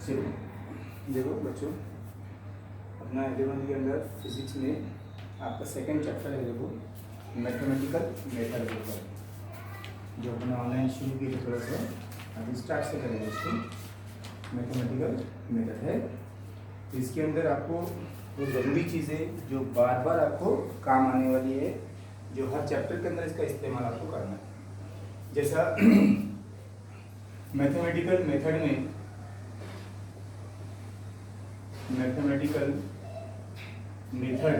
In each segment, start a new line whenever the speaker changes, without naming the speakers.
चलो देखो बच्चों, अपना 11th के अंदर फिजिक्स में आपका सेकंड चैप्टर है, देखो मैथमेटिकल मेथड के ऊपर, जो अपने ऑनलाइन शुरू किए थे। थोड़ा सा अभी स्टार्ट से करेंगे इसको। मैथमेटिकल मेथड है, इसके अंदर आपको वो ज़रूरी चीज़ें जो बार बार आपको काम आने वाली है, जो हर चैप्टर के अंदर इसका इस्तेमाल आपको करना है। जैसा मैथमेटिकल मेथड में, मैथमेटिकल मेथड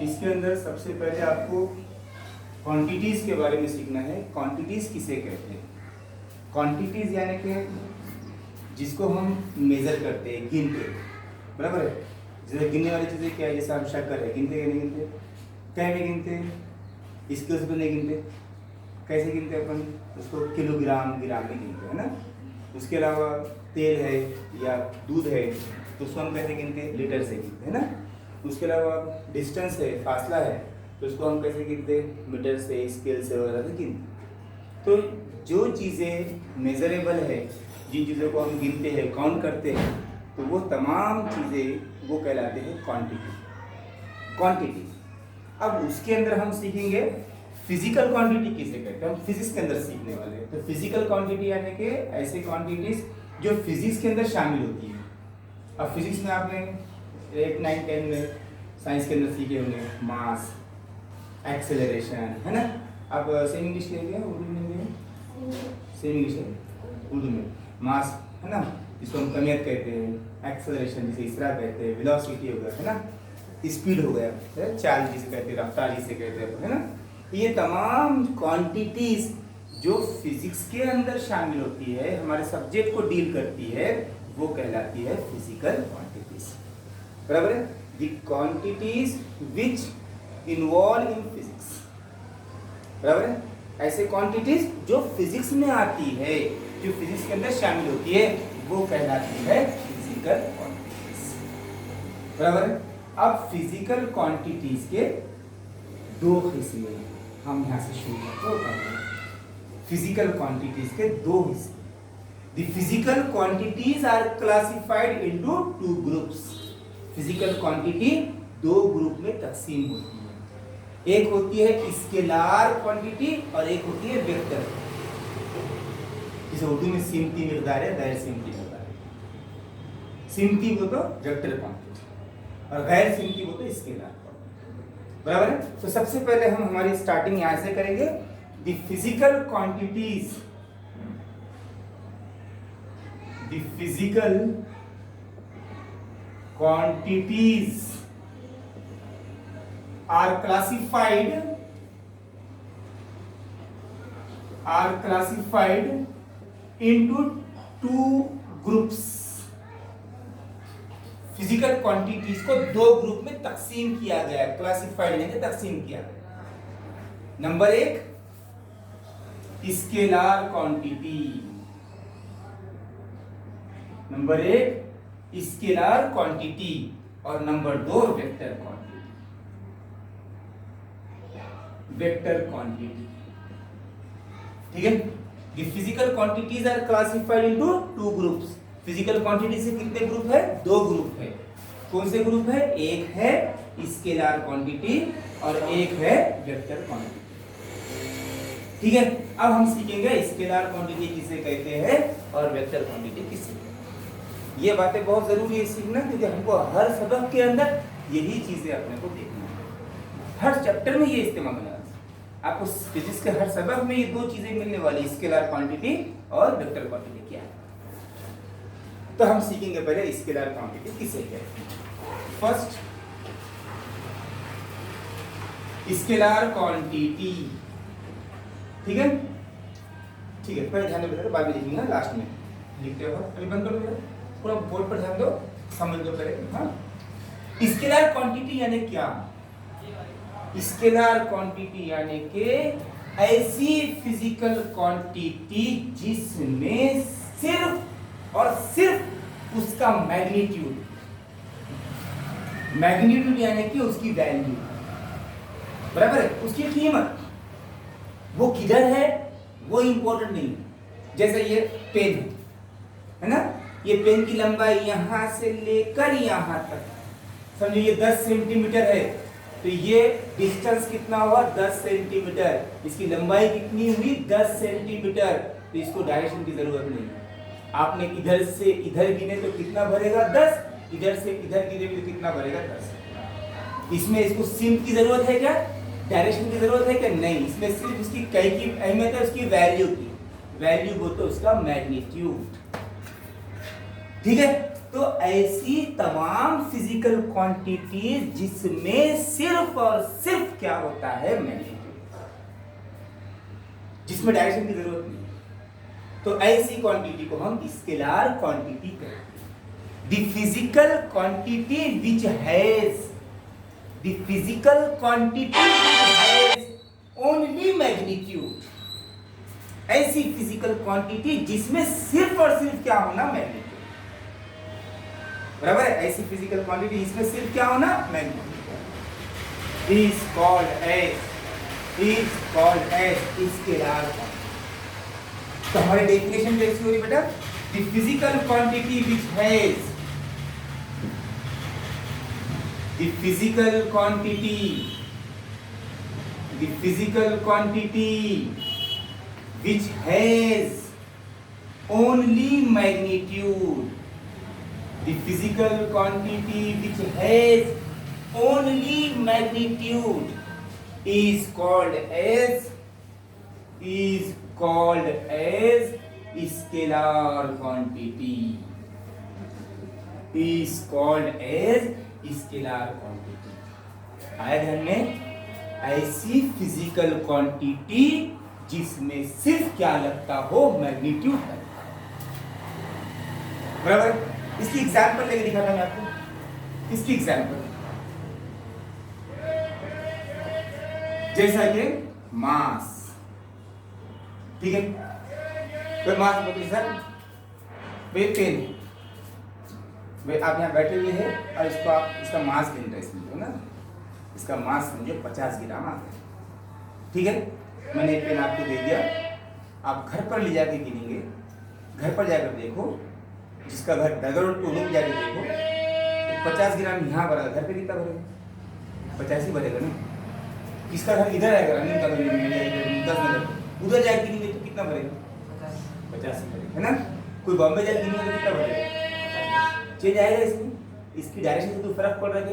इसके अंदर सबसे पहले आपको क्वांटिटीज़ के बारे में सीखना है। क्वांटिटीज़ किसे कहते हैं? क्वांटिटीज़ यानी कि जिसको हम मेज़र करते हैं, गिनते हैं, बराबर है। जैसे गिनने वाली चीज़ें क्या है? जैसे हम शक्कर है, गिनते या नहीं गिनते? क्या में गिनते हैं? स्केल्स पर नहीं गिनते। कैसे गिनते हैं अपन? उसको किलोग्राम ग्राम में गिनते हैं ना। उसके अलावा तेल है या दूध है तो उसको हम कैसे गिनते हैं? लीटर से गिनते हैं ना। उसके अलावा डिस्टेंस है, फासला है, तो उसको हम कैसे गिनते हैं? मीटर से, स्केल से वगैरह से गिनते। तो जो चीज़ें मेजरेबल है, जिन चीज़ों को हम गिनते हैं, काउंट करते हैं, तो वो तमाम चीज़ें वो कहलाते हैं क्वांटिटी। अब उसके अंदर हम सीखेंगे फिजिकल क्वांटिटी किसे कहते हैं। हम फिजिक्स के अंदर सीखने वाले हैं। तो फिजिकल क्वांटिटी यानी कि ऐसी क्वांटिटीज जो फिजिक्स के अंदर शामिल होती है। अब फिजिक्स में आपने 8, 9, 10 में साइंस के अंदर सीखे होंगे मास, एक्सेलरेशन, है ना। आप सेम इंग्लिश लेंगे, उर्दू में लेंगे, सेम इंग्लिश है उर्दू में। मास है ना, जिसको हम कमियत कहते हैं, एक्सेलरेशन जिसे इसरा कहते हैं, वेलोसिटी हो गया, है ना, स्पीड हो गया, चाल जिसे कहते हैं, रफ्तार जिसे कहते हैं, है ना। ये तमाम क्वांटिटीज जो फिजिक्स के अंदर शामिल होती है, हमारे सब्जेक्ट को डील करती है, वो कहलाती है फिजिकल क्वांटिटीज, बराबर है। The quantities which involve in physics, बराबर है। ऐसे क्वांटिटीज जो फिजिक्स में आती है, जो फिजिक्स के अंदर शामिल होती है, वो कहलाती है फिजिकल क्वांटिटीज, बराबर है। अब फिजिकल क्वांटिटीज के दो हिस्से हम यहाँ से शुरू करते हैं। फिजिकल क्वांटिटीज के दो हिस्से। The physical quantities are classified into 2 groups. Physical quantity 2 group में तकसीम होती है। एक होती है स्केलार क्वांटिटी और एक होती है वेक्टर, जिसे उर्दू में सिमती मिकदार है, गैर सिमती मिकदार है। सिमती वो तो वेक्टर क्वांटिटी और गैर सिमती वो तो स्केलार, बराबर है। तो सबसे पहले हम हमारी स्टार्टिंग यहां से करेंगे। The physical quantities, the physical quantities are classified into 2 groups. Physical quantities को 2 ग्रुप में तकसीम किया गया है, क्लासिफाइड यानी तकसीम किया गया। Number 1 scalar quantity, number 1 scalar quantity और number 2 vector quantity. Vector quantity, ठीक है। The physical quantities are classified into 2 groups. Physical quantity से कितने ग्रुप है? 2 ग्रुप है। कौन से ग्रुप है? एक है स्केलार क्वांटिटी और एक है वेक्टर क्वांटिटी, ठीक है। अब हम सीखेंगे स्केलार क्वांटिटी किसे कहते हैं और वेक्टर क्वांटिटी किसे कहते हैं। ये बातें बहुत जरूरी है सीखना, क्योंकि हमको हर सबक के अंदर यही चीजें अपने को देखना है। हर चैप्टर में ये इस्तेमाल होना है। आपको फिजिक्स के हर सबक में ये 2 चीजें मिलने वाली, स्केलार क्वांटिटी और वेक्टर क्वांटिटी क्या है। तो हम सीखेंगे पहले स्केलार क्वांटिटी किसे कहते हैं। फर्स्ट स्केलार क्वांटिटी, ठीक है, ठीक है। पहले ध्यान दो, बाद में लिखेंगे लास्ट में लिखते हो। अभी बंद करो, पूरा बोर्ड पर ध्यान दो, समझ लो पहले। हाँ, स्केलार क्वांटिटी यानी क्या? स्केलार क्वांटिटी यानी कि ऐसी फिजिकल क्वांटिटी जिसमें सिर्फ और सिर्फ उसका मैग्नीट्यूड यानी कि उसकी वैल्यू, बराबर है, उसकी कीमत, वो किधर है वो इंपॉर्टेंट नहीं है। जैसे ये पेन है ना, ये पेन की लंबाई यहाँ से लेकर यहाँ तक, समझो ये 10 सेंटीमीटर है, तो ये डिस्टेंस कितना हुआ 10 सेंटीमीटर, इसकी लंबाई कितनी हुई 10 सेंटीमीटर। तो इसको डायरेक्शन की जरूरत नहीं, आपने इधर से इधर गिने तो कितना भरेगा 10, इधर से इधर गिने तो कितना भरेगा 10। इसमें इसको सिम की जरूरत है क्या, डायरेक्शन की जरूरत है क्या, नहीं। इसमें सिर्फ उसकी कई की अहमियत है उसकी वैल्यू की, वैल्यू बोलते उसका मैग्नीट्यूड। ठीक है, तो ऐसी तमाम फिजिकल क्वांटिटीज जिसमें सिर्फ और सिर्फ क्या होता है मैग्नीट्यूड, जिसमें डायरेक्शन की जरूरत नहीं, तो ऐसी क्वांटिटी को हम स्केलर क्वांटिटी कहते हैं। The physical quantity which has only magnitude, ऐसी फिजिकल क्वांटिटी जिसमें सिर्फ और सिर्फ क्या होना मैग्नीट्यूड, बराबर है, ऐसी फिजिकल क्वांटिटी इसमें सिर्फ क्या होना magnitude is called as scalar quantity. तो हमारी डेफिनेशन कैसी हो रही बेटा, the physical quantity which has the physical quantity which has only magnitude, the physical quantity which has only magnitude is called as scalar quantity, is called as scalar quantity. आया ध्यान में, ऐसी फिजिकल क्वांटिटी जिसमें सिर्फ क्या लगता हो magnitude लगता, बराबर। इसकी एग्जांपल लेके दिखाता मैं आपको, इसकी एग्जांपल जैसा कि मास, ठीक है, तो मास बोलते सर वे पेन, आप यहाँ बैठे हुए हैं और इसको आप इसका मास गिन रहे समझो ना, इसका मास समझो 50 ग्राम आता है, ठीक है। मैंने एक पेन आपको दे दिया, आप घर पर ले जाके गिनेंगे, घर पर जाकर देखो, जिसका घर डगर टू रूम जाके देखो, तो 50 ग्राम यहाँ भरा, घर पे कितना भरेगा 50 ही भरेगा ना। किसका घर इधर आएगा, रनिंग का घर उधर जाके गिनेंगे तो कितना भरेगा 50 ही भरेगा, है ना। कोई बॉम्बे जाके गिनेंगे तो कितना भरेगा, चेंज आएगा इसमें, इसकी डायरेक्शन से कोई फर्क पड़ रहा है,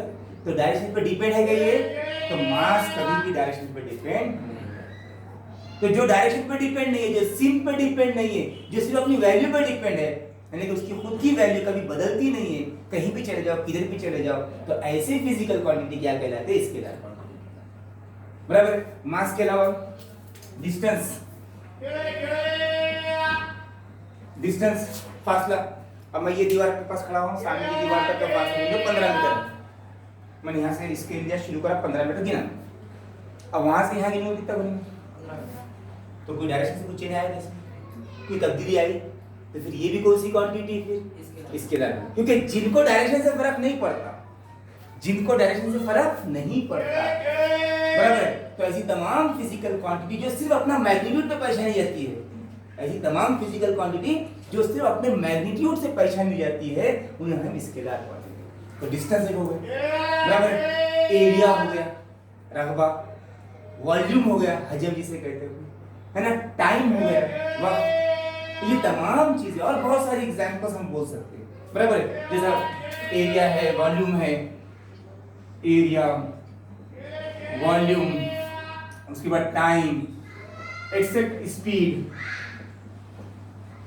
तो डायरेक्शन पे डिपेंड है क्या ये, तो मास कभी भी डायरेक्शन पे डिपेंड नहीं है। तो जो डायरेक्शन पे डिपेंड नहीं है, जो सिम पे डिपेंड नहीं है, जो सिर्फ अपनी वैल्यू पे डिपेंड है, यानी कि उसकी खुद की वैल्यू कभी बदलती नहीं है, कहीं भी चले जाओ किधर भी चले जाओ, तो ऐसे फिजिकल क्वांटिटी क्या कहलाते हैं, स्केलर क्वांटिटी, बराबर। मास के अलावा डिस्टेंस फासला, अब मैं ये दीवार के पास खड़ा हूँ, सामने की दीवार तक का फासला 15 मीटर, मैंने यहाँ से इसके इंडिया शुरू करा 15 मीटर गिना, अब वहां से यहाँ गिनूंगा कितना बनेगा, तो कोई डायरेक्शन से कुछ चेंज आया, कोई तब्दीली आई, तो फिर ये भी कौन सी क्वांटिटी फिर स्केलर, क्योंकि जिनको डायरेक्शन से फर्क नहीं पड़ता, जिनको डायरेक्शन से फर्क नहीं पड़ता, बराबर। तो ऐसी तमाम फिजिकल क्वांटिटी जो सिर्फ अपना मैग्नीट्यूड पे पहचानी जाती है, ऐसी तमाम फिजिकल क्वांटिटी जो सिर्फ अपने मैग्नीट्यूड से पहचानी जाती है, उन्हें हम स्केलर क्वांटिटी। तो डिस्टेंस हो गया, बराबर, एरिया हो गया, रकबा, वॉल्यूम हो गया, हजम जिसे कहते हैं, है ना, टाइम हो गया, वक्त, ये तमाम चीजें और बहुत सारी एग्जांपल्स हम बोल सकते हैं, बराबर। जैसा एरिया है, वॉल्यूम है, एरिया, वॉल्यूम, उसके बाद टाइम, एक्सेप्ट स्पीड,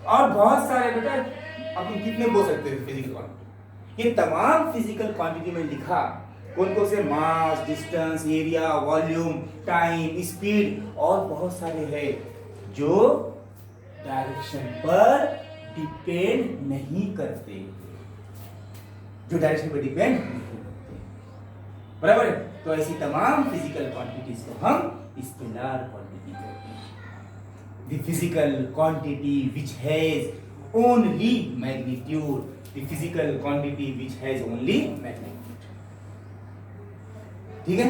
और बहुत सारे बेटा अपन कितने बोल सकते हैं फिजिकल क्वांटिटी। ये तमाम फिजिकल क्वांटिटी में लिखा कौन कौन से, mass, distance, area, volume, time, speed, और बहुत सारे हैं जो डायरेक्शन पर डिपेंड नहीं करते, जो डायरेक्शन पर डिपेंड नहीं करते, बराबर। तो ऐसी तमाम फिजिकल क्वांटिटीज को हम स्केलर क्वांटिटी कहते हैं। The physical quantity which has only magnitude, the physical quantity which has only magnitude, ठीक है।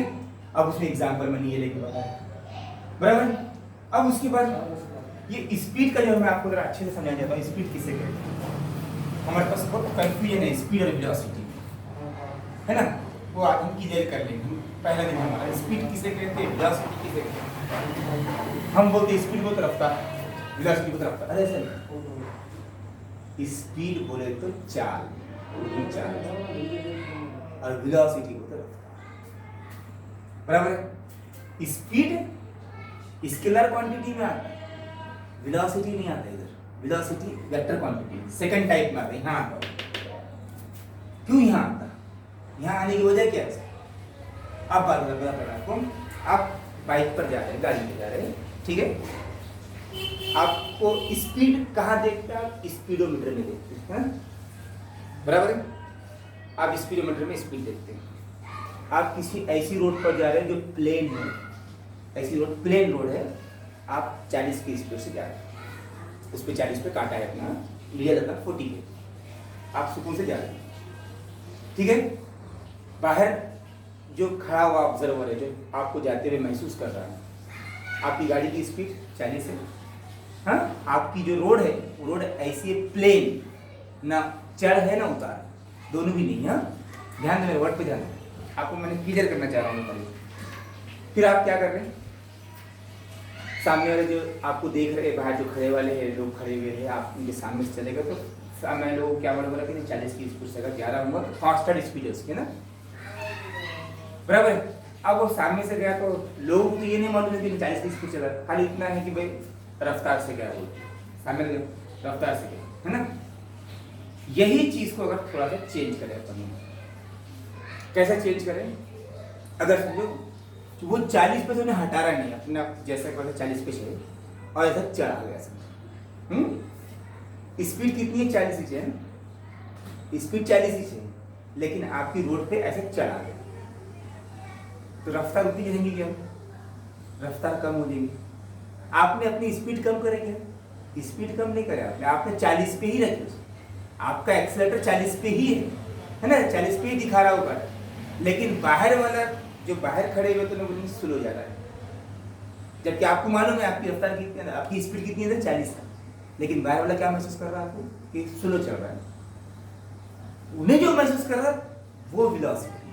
अब उसमें एग्जांपल मैंने ये लेके बताया, बराबर। अब उसके बाद ये स्पीड का जो मैं आपको जरा अच्छे से समझा देता हूँ, स्पीड किसे कहते हैं। हमारे पास बहुत कंफ्यूजन है स्पीड और वेलोसिटी, है ना, वो आज हम क्लियर कर लेंगे। पहला दिन हमारा स्पीड किसे कहते हैं, वेलोसिटी किसे कहते हैं। हम बोलते हैं स्पीड को तो रफ्तार, वेलोसिटी को तो रफ्तार। अरे ऐसा नहीं, स्पीड बोले तो चाल, और वेलोसिटी को तो रफ्तार, बराबर है। स्पीड स्केलर क्वांटिटी में आता है, वेलोसिटी नहीं आता इधर। Velocity vector quantity second type में आता है, यहाँ आता है। क्यों यहाँ आता है? यहाँ आने की वजह क्या है? अब बात बता रहा आपको। आप बाइक पर जा रहे हैं, गाड़ी पे जा रहे हैं, ठीक है, आपको स्पीड कहाँ देखते हैं? आप स्पीडोमीटर में देखते हैं, बराबर है। आप स्पीडोमीटर में स्पीड देखते हैं। आप किसी ऐसी रोड पर जा रहे हैं जो प्लेन है, ऐसी रोड प्लेन रोड है, आप 40 की स्पीड से जा रहे हैं, उस पर 40 पे काटा है अपना, लिया जाता 40 पे, आप सुकून से जा रहे हैं, ठीक है। बाहर जो खड़ा हुआ ऑब्जर्वर है, जो आपको जाते हुए महसूस कर रहा है, आपकी गाड़ी की स्पीड 40 है, हाँ, आपकी जो रोड है वो रोड ऐसी है प्लेन, ना चढ़ है ना उतार, दोनों भी नहीं है। ध्यान दें मेरे वर्ड पे, ध्यान दें, आपको मैंने क्लियर करना चाह रहा हूँ। फिर आप क्या कर रहे हैं? सामने वाले जो आपको देख रहे हैं, बाहर जो खड़े वाले हैं, लोग खड़े हुए हैं, आप उनके सामने से चलेगा तो सामने लोग क्या बोला कि 40 की स्पीड से अगर जा रहा हूँ तो फास्टर स्पीड है उसकी ना, बराबर है। अब वो सामने से गया तो लोग तो ये नहीं मालूम है कि 40 की स्पीड चला, खाली इतना है कि भाई रफ्तार से गया, वो सामने रफ्तार से गया, है ना। यही चीज को अगर थोड़ा सा चेंज करें अपन, कैसे चेंज करें? अगर समझो वो 40 पे से उन्हें हटा रहा नहीं, अपना जैसा 40 पे से और ऐसा चढ़ा गया समझो, स्पीड कितनी है? 40 इंच है, स्पीड 40 इंच है, लेकिन आपकी रोड पे ऐसे चढ़ा गया तो रफ्तार उतनी रहेंगी क्या? रफ्तार कम हो जाएगी। आपने अपनी स्पीड कम करेंगे, स्पीड कम नहीं करे आपने 40 पे ही रखी, आपका एक्सीलरेटर 40 पे ही है ना, 40 पे ही दिखा रहा होगा, लेकिन बाहर वाला जो बाहर खड़े हुए तो लोग स्लो जा रहा है, जबकि आपको मालूम है आपकी रफ्तार कितनी है, आपकी स्पीड कितनी है? 40 है, लेकिन बाहर वाला क्या महसूस कर रहा है आपको? कि स्लो चल रहा है। उन्हें जो महसूस कर रहा है वो वेलोसिटी,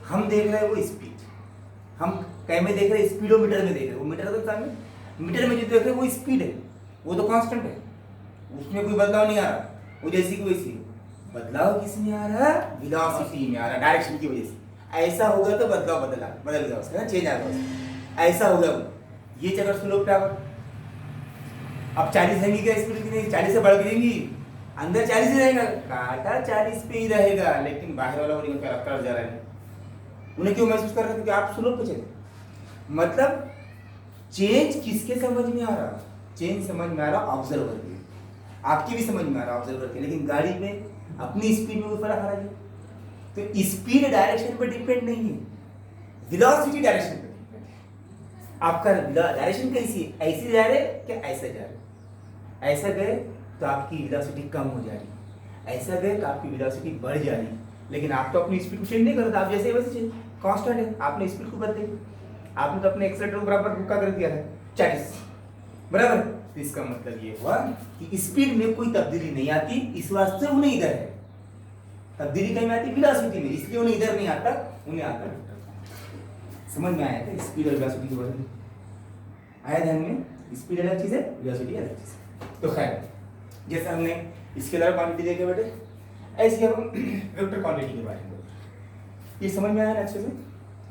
हम देख रहे हैं वो स्पीड। हम कहीं में देख रहे हैं, स्पीडोमीटर में देख रहे हैं, वो मीटर तो सामने, मीटर में जो देख रहे हैं वो स्पीड है, वो तो कांस्टेंट है, उसमें कोई बदलाव नहीं आ रहा, वो जैसी की वैसी। बदलाव किसमें आ रहा है? वेलोसिटी में आ रहा है, डायरेक्शन की वजह से। ऐसा होगा तो बदलाव बदल गया उसका, चेंज आ गया, ऐसा हो गया। ये चक्कर स्लोप पे अब 40 रहेंगी क्या स्पीड की? नहीं, 40 से बढ़ जाएंगी, अंदर 40 ही रहेगा, काटा 40 पे ही रहेगा, लेकिन बाहर वाला उन्हें क्या रफ्तार जा रहा है, उन्हें क्यों महसूस कर रहे थे कि आप स्लो पे चले? मतलब चेंज किसके समझ में आ रहा? चेंज समझ में आ रहा ऑब्जर्वर के, आपकी भी समझ में आ रहा ऑब्जर्वर के, लेकिन गाड़ी में अपनी स्पीड में कोई फर्क आ रहा है? तो स्पीड डायरेक्शन पर डिपेंड नहीं है, वेलोसिटी डायरेक्शन पर डिपेंड है। आपका डायरेक्शन कैसी है? ऐसे जा रहे क्या ऐसा जा रहे? ऐसा गए तो आपकी वेलोसिटी कम हो जा रही, ऐसा गए तो आपकी वेलोसिटी बढ़ जा रही, लेकिन आप तो अपनी स्पीड को चेंज नहीं करते, आप जैसे वैसे चेंज कांस्टेंट है, आपने स्पीड को बदले, आपने तो अपने एक्सीलरेटर को बराबर रुका कर दिया है 40, बराबर। तो इसका मतलब ये हुआ कि स्पीड में कोई तब्दीली नहीं आती, इस वास्ते उन्हें इधर है, तब्दीली कहीं में आती वेलोसिटी में, इसलिए उन्हें इधर नहीं आता, उन्हें आता। समझ में आया था स्पीड और वेलोसिटी के बारे में? आया ध्यान में? स्पीड अलग चीज है, वेलोसिटी अलग चीज है। तो खैर, जैसे हमने स्केलर क्वांटिटी देखे बेटे, ऐसे हम वेक्टर क्वांटिटी के बारे में, ये समझ में आया ना अच्छे से?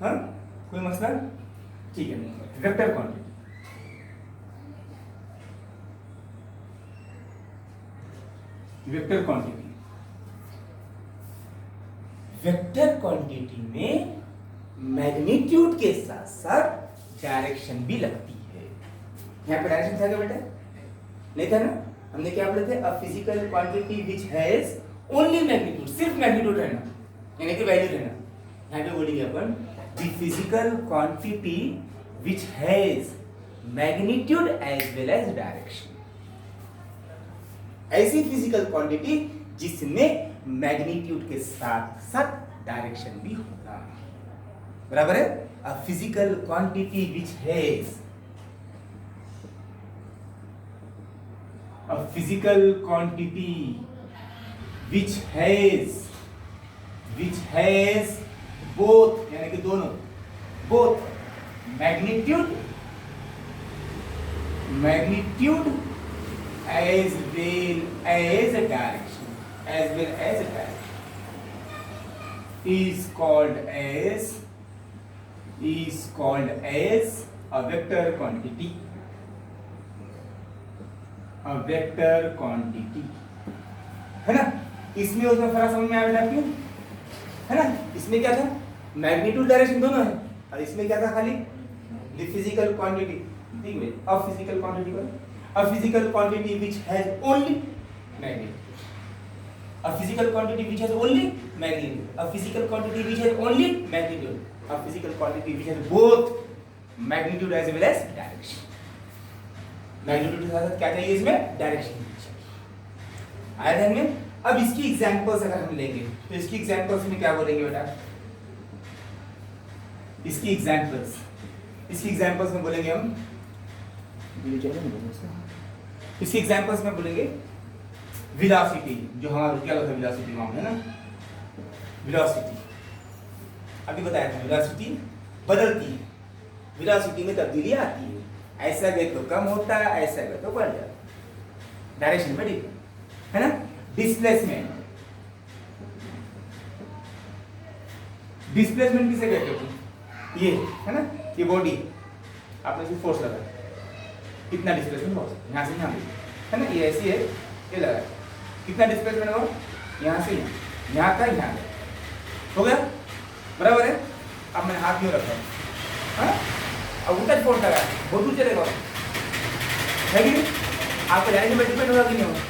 हाँ, कोई मसला? ठीक है। Vector quantity, vector quantity, vector quantity में मैग्नीट्यूड के साथ साथ डायरेक्शन भी लगती है। यहाँ पे डायरेक्शन था क्या बेटा? नहीं था ना? हमने क्या पढ़े थे? A physical quantity which has only magnitude, सिर्फ मैग्नीट्यूड रहना, यानी कि वैल्यू रहना। यहाँ पे बोलेंगे अपन the physical quantity which has magnitude as well as direction. ऐसी फिजिकल क्वांटिटी जिसमें मैग्नीट्यूड के साथ साथ डायरेक्शन भी होता है, बराबर है? A physical quantity which has, a physical quantity which has both यानी कि दोनों, both magnitude as well as a direction, is called as a vector quantity. है ना? इसमें उसमें फर्क समझ में आया बेटा क्यों? है ना? इसमें क्या था? मैग्नीट्यूड डायरेक्शन दोनों है, और इसमें क्या था? खाली द फिजिकल क्वांटिटी, ठीक है? अ फिजिकल क्वांटिटी पर a physical quantity which has only magnitude, a physical quantity which has only magnitude, a physical quantity which has only magnitude, a physical quantity which has both magnitude as well as direction. Magnitude के साथ क्या चाहिए? इसमें direction चाहिए। आया ध्यान में? अब इसकी एग्जांपल्स अगर हम लेंगे तो इसकी एग्जांपल्स में क्या बोलेंगे बेटा? इसकी एग्जांपल्स में बोलेंगे हम, इसकी एग्जांपल्स में बोलेंगे वेलोसिटी, जो हमारा क्या होता है वेलोसिटी नाम है ना, वेलोसिटी अभी बताया था। वेलोसिटी बदलती है, वेलोसिटी में तब्दीली आती है, ऐसा गए तो कम होता है, ऐसा गए तो बढ़ जाता है, डायरेक्शन पे डिपेंड है ना। डिस्प्लेसमेंट किसे कहते हो? ये है ना, ये बॉडी आपने सिर्फ फोर्स लगा, कितना डिस्प्लेसमेंट हो सकता है? यहाँ से यहाँ है ना, ये ऐसी है, ये लगा, कितना डिस्प्लेसमेंट हो? यहाँ से यहाँ का यहाँ हो गया, बराबर है। अब मैंने हाथ में रखा है, अब उल्टा फोर्स लगा, बहुत दूर चलेगा, है कि नहीं? आपका डायरेक्शन पे डिपेंड होगा कि नहीं होगा,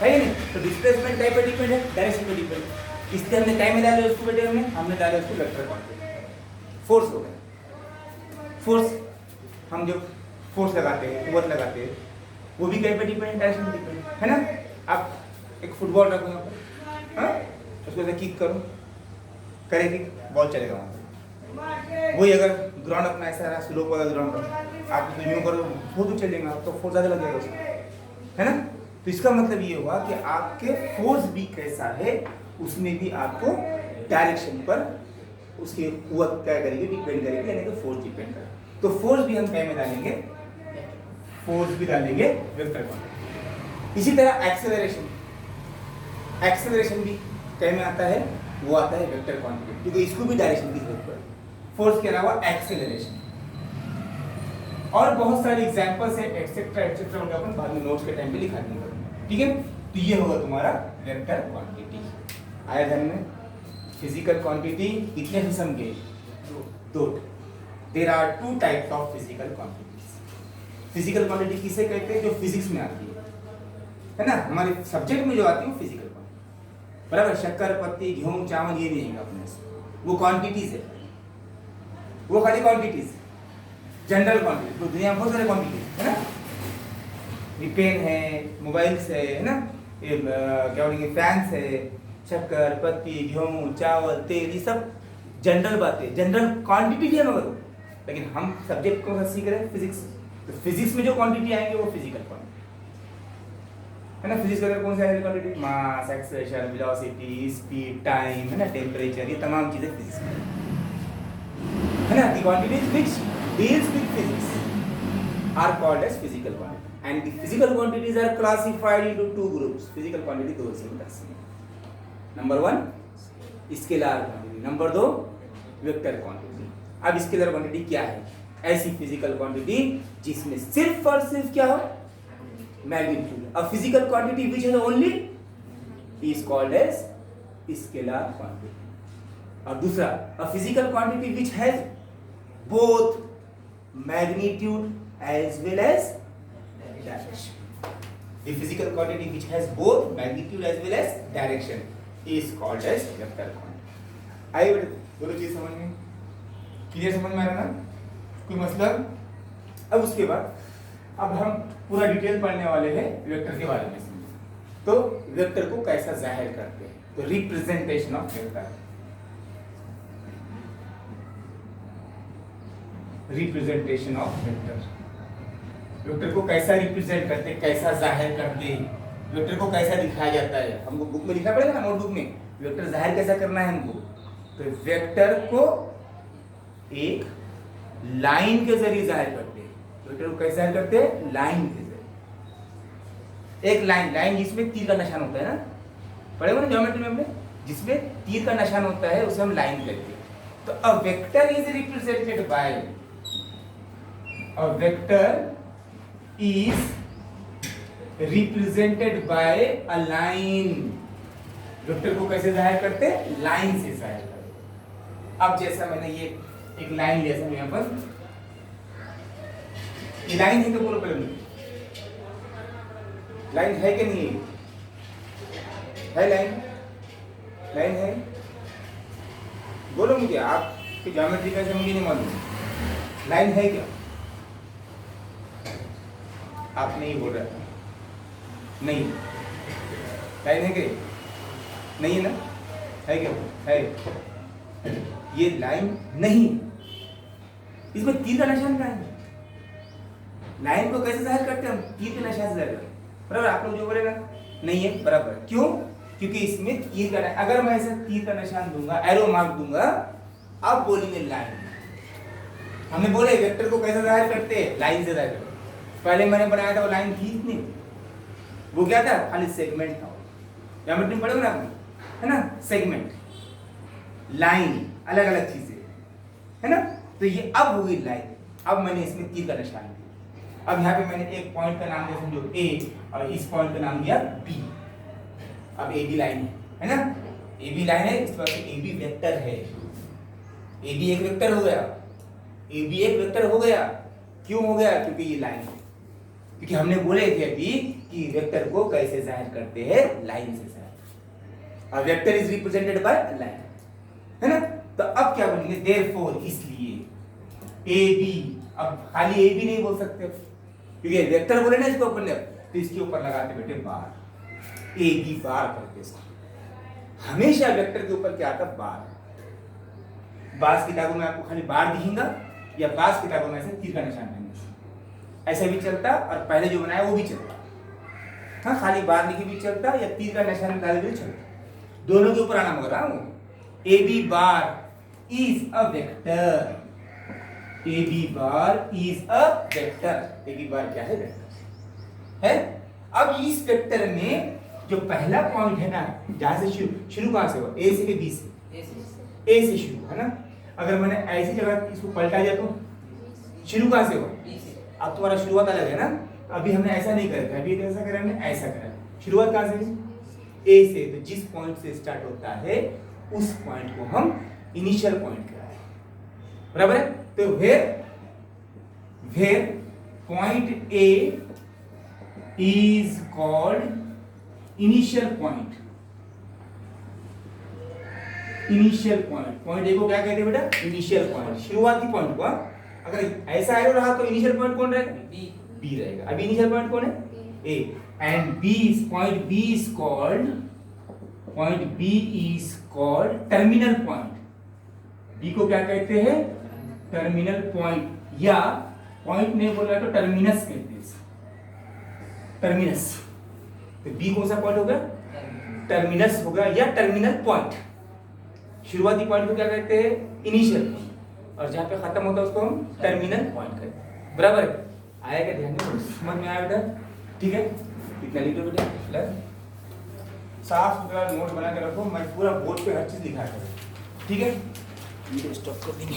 है कि नहीं? तो डिस्प्लेसमेंट टाइप पे डिपेंड है, डायरेक्शन पे डिपेंड। इसके हमने टाइम में डाले उसको, बेटे हमने डाले उसको वेक्टर क्वांटिटी। फोर्स हो गया, फोर्स हम जो फोर्स लगाते हैं, कुव्वत लगाते हैं, वो भी कहीं पे डिपेंड, डायरेक्शन पे डिपेंड है ना। आप एक फुटबॉल रखो यहाँ पर, हाँ, उसको ऐसे किक करो, करेगी बॉल चलेगा वहाँ पर। वही अगर ग्राउंड अपना ऐसा रहा, स्लोप वाला ग्राउंड रहा, आप स्विमिंग करो, बहुत दूर चलेगा, तो फोर्स ज़्यादा लगेगा उसको, है ना। तो इसका मतलब ये हुआ कि आपके फोर्स भी कैसा है, उसमें भी आपको डायरेक्शन पर उसकी कुव्वत क्या करेगी, डिपेंड करेगी, यानी कि फोर्स डिपेंड करेगा। तो फोर्स भी हम क्या में डालेंगे? फोर्स भी डालेंगे वेक्टर क्वांटिटी। इसी तरह एक्सेलरेशन भी क्या में आता है? वो आता है वेक्टर क्वांटिटी, क्योंकि इसको भी डायरेक्शन की जरूरत पड़े, फोर्स के अलावा एक्सेलरेशन। और बहुत सारे एग्जांपल्स है, एक्सेट्रा एक्सेट्रा, उनका अपन बाद में नोट्स के टाइम पे लिखा देंगे, ठीक है। तो ये होगा तुम्हारा वेक्टर क्वांटिटी। आया ध्यान में? फिजिकल क्वांटिटी कितने किस्म के? दो। There are two types of physical quantities. Physical quantity किसे कहते हैं? जो फिजिक्स में आती है ना, हमारे सब्जेक्ट में जो आती है वो फिजिकल क्वांटिटी, बराबर। शक्कर, पत्ती, गेहूं, चावल ये नहीं है अपने से, वो क्वांटिटीज है, वो खाली क्वांटिटीज, जनरल क्वांटिटी। तो दुनिया में बहुत सारे क्वांटिटीज है ना, ये पेन है, मोबाइल्स है ना, ये क्या बोलेंगे, फैंस है, शक्कर, पत्ती, गेहूं, चावल, तेल, ये सब जनरल बातें, जनरल क्वांटिटी है मगर, लेकिन हम सब्जेक्ट को सीख रहे हैं फिजिक्स, तो फिजिक्स में जो क्वांटिटी आएंगे वो फिजिकल क्वांटिटी है ना। फिजिक्स के अंदर कौन सी आएगी क्वांटिटी? मास, एक्सेलरेशन, वेलोसिटी, स्पीड, टाइम, है ना, टेम्परेचर, ये तमाम चीजें फिजिक्स में है ना। The quantities which deals with physics are called as physical quantity, and the physical quantities are classified into two groups. Physical quantity दो से number 1 scalar quantity, number 2 vector quantity. अब स्केलर क्वांटिटी क्या है? ऐसी physical quantity जिसमें सिर्फ और सिर्फ क्या हो? Magnitude. A physical quantity which has only is called as scalar quantity. और दूसरा a physical quantity which has both magnitude as well as direction. The physical quantity which has both magnitude as well as direction is called as vector quantity. आइए बेटे, दोनों चीज समझ में clear, समझ में आ रहा ना, कोई मतलब? अब उसके बाद अब हम पूरा डिटेल पढ़ने वाले हैं वेक्टर के बारे में। तो वेक्टर को कैसा जाहिर करते हैं, तो representation of vector, representation of vector, vector को कैसा रिप्रेजेंट करते, कैसा जाहिर करते, वेक्टर को कैसा दिखाया जाता है, हमको बुक में लिखा पड़ेगा ना, नोटबुक में वेक्टर जाहिर कैसा करना है हमको। तो वेक्टर को एक लाइन के जरिए जाहिर करते हैं। वेक्टर को कैसे जाहिर करते हैं, लाइन के जरिए। एक लाइन जिसमें तीर का निशान होता है ना, पढ़े हो ना ज्योमेट्री में हमने, जिसमें तीर का निशान होता है उसे हम लाइन कहते हैं। तो a vector is represented by, a vector is represented by a line. Vector को कैसे जाहिर करते हैं, लाइन से जाहिर करते। अब जैसा मैंने ये एक लाइन लिया था यहाँ पर, ये लाइन है तो बोलो पहले, लाइन है कि नहीं है, लाइन है, बोलो मुझे, आपकी ज्योमेट्री कैसे मुझे नहीं मालूम, लाइन है क्या? आप नहीं बोल रहे, नहीं लाइन है क्या? नहीं है ना, है क्या? है, ये लाइन नहीं, इसमें तीर का निशान क्या है? लाइन को कैसे जाहिर करते हैं हम, तीर के निशान से जाहिर करते हैं, बराबर। आप लोग जो बोलेगा नहीं है, बराबर, क्यों? क्योंकि इसमें तीर का, अगर मैं ऐसे तीर का निशान दूंगा, एरो मार्क दूंगा, अब बोलेंगे लाइन। हमने बोले वेक्टर को कैसे जाहिर करते हैं, लाइन से जाहिर करते हैं। पहले मैंने बनाया था वो लाइन थी नहीं, वो क्या था, खाली सेगमेंट था। ज्योमेट्री में पढ़ोगे ना आपने, है ना, सेगमेंट, लाइन, अलग अलग चीजें, है ना। तो ये अब हुई लाइन, अब मैंने इसमें तीर का निशान दिया। अब यहाँ पे मैंने एक पॉइंट का नाम दिया समझो ए, और इस पॉइंट का नाम दिया बी। अब ए बी लाइन है ना, ए बी लाइन है, इस तरह से ए बी वेक्टर है। ए बी एक वेक्टर हो गया, ए बी एक वेक्टर हो गया। क्यों हो गया? क्योंकि ये लाइन है, क्योंकि हमने बोले थे अभी कि वेक्टर को कैसे जाहिर करते हैं, लाइन से जाहिर। और vector is represented by line, है ना। तो अब क्या बोलेंगे, देयरफॉर, इसलिए ए बी, अब खाली ए बी नहीं बोल सकते क्योंकि वेक्टर बोले ना इसको ऊपर, तो इसके ऊपर लगाते बेटे बार, ए बी बार करके इसको। हमेशा वेक्टर के ऊपर क्या आता, बार। बास किताबों में आपको खाली बार दिखेगा, या बास किताबों में ऐसे तीर का निशान है, ऐसा भी चलता, और पहले जो बनाया वो भी चलता। हाँ, खाली बार लिखे भी चलता, या तीर का निशान डाले भी चलता, दोनों के ऊपर आना मगर रहा हूं। A B bar is a vector, A B bar is a vector. A B bar क्या है, वेक्टर है। अब इस वेक्टर में जो पहला पॉइंट है ना, जहां से शुरू कहां से हुआ, ए से, बी से, ए से शुरू, है ना। अगर मैंने ऐसी जगह इसको पलटा दिया तो शुरू कहां से हुआ, अब तुम्हारा शुरुआत अलग है ना। अभी हमने ऐसा नहीं करा, अभी ऐसा करा, हमने ऐसा करा। शुरुआत कहां से, ए से। तो जिस पॉइंट से स्टार्ट होता है उस पॉइंट को हम इनिशियल पॉइंट कहते हैं, बराबर है। तो where point A is called initial point. Initial point, point A को क्या कहते हैं बेटा, इनिशियल पॉइंट, शुरुआती पॉइंट को। अगर ऐसा एरो रहा तो इनिशियल पॉइंट कौन रहेगा, बी रहेगा। अभी इनिशियल पॉइंट कौन है, A, and B is, point B is called, point B is called terminal point. B को क्या कहते हैं, टर्मिनल पॉइंट, या पॉइंट नहीं बोल रहा तो टर्मिनस कहते हैं, टर्मिनस। तो बी कौन सा पॉइंट होगा, टर्मिनस होगा, या टर्मिनल पॉइंट। शुरुआती पॉइंट को क्या कहते हैं, इनिशियल पॉइंट, और जहां पे खत्म होता है उसको हम टर्मिनल पॉइंट कहते हैं, बराबर है। आएगा ध्यान में, समझ में आया बेटा, ठीक है। कितना लिख दो बेटा, साफ सुथरा नोट बना के रखो, मैं पूरा बोर्ड पे हर चीज लिखा करूँ, ठीक है। वीडियो स्टॉप कर देंगे।